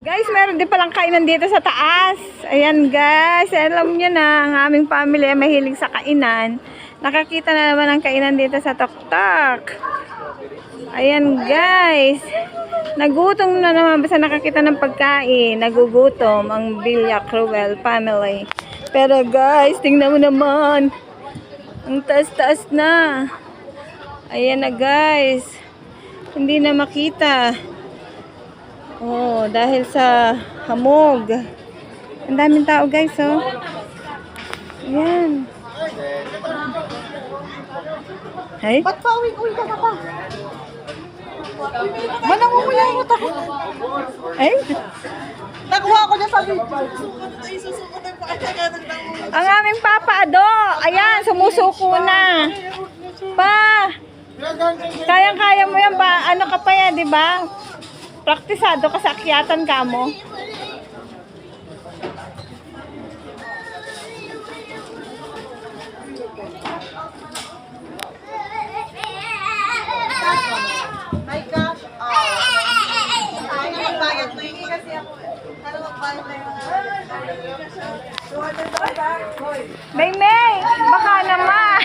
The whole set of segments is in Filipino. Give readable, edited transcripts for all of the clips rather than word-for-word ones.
Guys, meron din palang kainan dito sa taas. Ayan guys, alam nyo na, ang aming family ay mahilig sa kainan. Nakakita na naman ang kainan dito sa Toktok. Ayan guys, nagutom na naman basta nakakita ng pagkain. Nagugutom ang Villa Cruel family. Pero guys, tingnan mo naman. Ang taas-taas na. Ayan na guys. Hindi na makita. Oh, dahil sa hamog. Ang daming tao guys, oh. Ayan. Ay? Ba't pa uwi ka na pa? Manangunguya mo ako. Ay? Nakuha ko niya sa video. Ang aming Papa Ado. Ayan, sumusuko na. Pa! Kayang-kaya mo yan ba? Ano ka pa yan, di ba? Praktisado ka sa akyatan ka mo. My gosh. Ano magbayad to yung kasi ako. Ano magbayad na yung May, baka naman.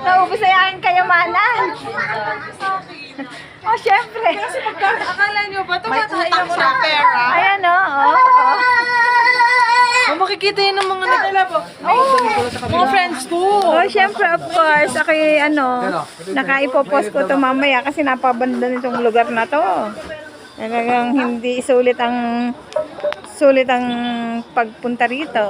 Naubos na yung aking kayamanan. Oh, syempre. akala nyo ba? Tumatayo mo ng pera. Ayan, oh. Makikita yun ng mga mga friends ko. Oh, syempre, of course. Ako nakaipopost ko ito mamaya kasi napabanda nitong lugar na to. Talagang hindi sulit ang pagpunta rito.